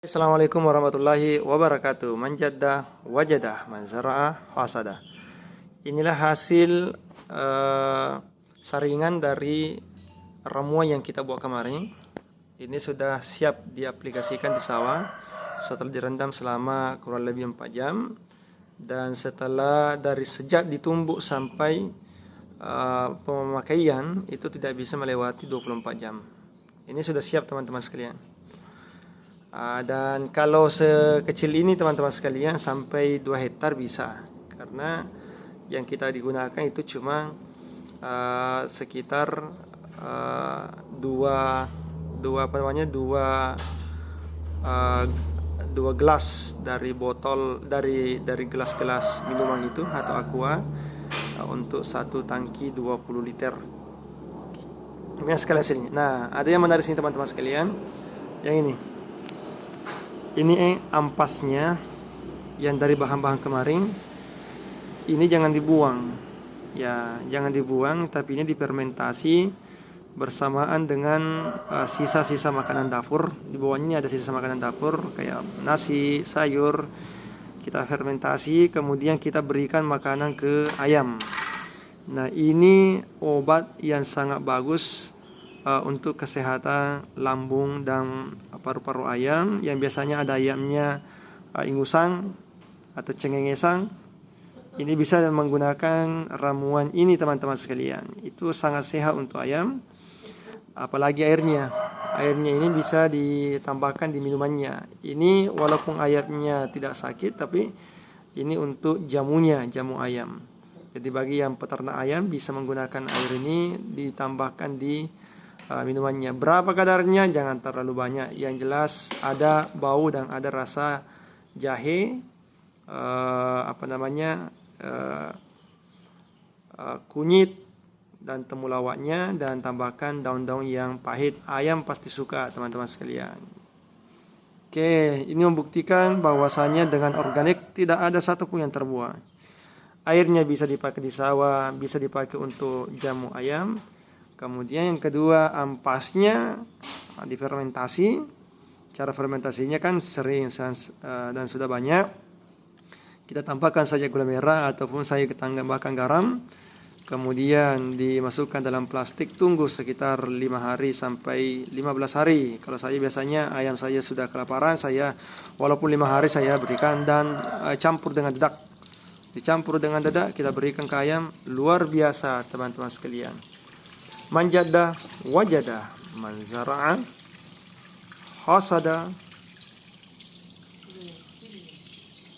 Assalamualaikum warahmatullahi wabarakatuh. Manjadda wajadah, manzara'a hasada. Inilah hasil saringan dari ramuan yang kita buat kemarin. Ini sudah siap diaplikasikan di sawah setelah direndam selama kurang lebih 4 jam. Dan setelah dari sejak ditumbuk sampai pemakaian itu tidak bisa melewati 24 jam. Ini sudah siap teman-teman sekalian. Dan kalau sekecil ini teman-teman sekalian sampai 2 hektar bisa, karena yang kita digunakan itu cuma sekitar dua gelas dari botol dari gelas-gelas minuman itu atau aqua untuk satu tangki 20 liter. Ini sekali hasilnya. Nah, ada yang menarik sini teman-teman sekalian, yang ini ampasnya yang dari bahan-bahan kemarin. Ini jangan dibuang ya, jangan dibuang, tapi ini difermentasi bersamaan dengan sisa-sisa makanan dapur. Di bawahnya ada sisa makanan dapur kayak nasi, sayur. Kita fermentasi, kemudian kita berikan makanan ke ayam. Nah, ini obat yang sangat bagus untuk kesehatan lambung dan paru-paru ayam yang biasanya ada ayamnya ingusan atau cengengesan. Ini bisa menggunakan ramuan ini teman-teman sekalian. Itu sangat sehat untuk ayam. Apalagi airnya ini bisa ditambahkan di minumannya. Ini walaupun ayamnya tidak sakit, tapi ini untuk jamunya, jamu ayam. Jadi bagi yang peternak ayam bisa menggunakan air ini ditambahkan di minumannya. Berapa kadarnya? Jangan terlalu banyak. Yang jelas ada bau dan ada rasa jahe, kunyit dan temulawaknya, dan tambahkan daun-daun yang pahit. Ayam pasti suka teman-teman sekalian. Oke, ini membuktikan bahwasanya dengan organik tidak ada satupun yang terbuang. Airnya bisa dipakai di sawah, bisa dipakai untuk jamu ayam. Kemudian yang kedua, ampasnya difermentasi. Cara fermentasinya kan sering dan sudah banyak. Kita tambahkan saja gula merah ataupun saya tambahkan garam. Kemudian dimasukkan dalam plastik, tunggu sekitar 5 hari sampai 15 hari. Kalau saya biasanya ayam saya sudah kelaparan, saya walaupun 5 hari saya berikan dan campur dengan dedak. Dicampur dengan dedak kita berikan ke ayam, luar biasa teman-teman sekalian. Manjadda wajadah, manzara'a hasada.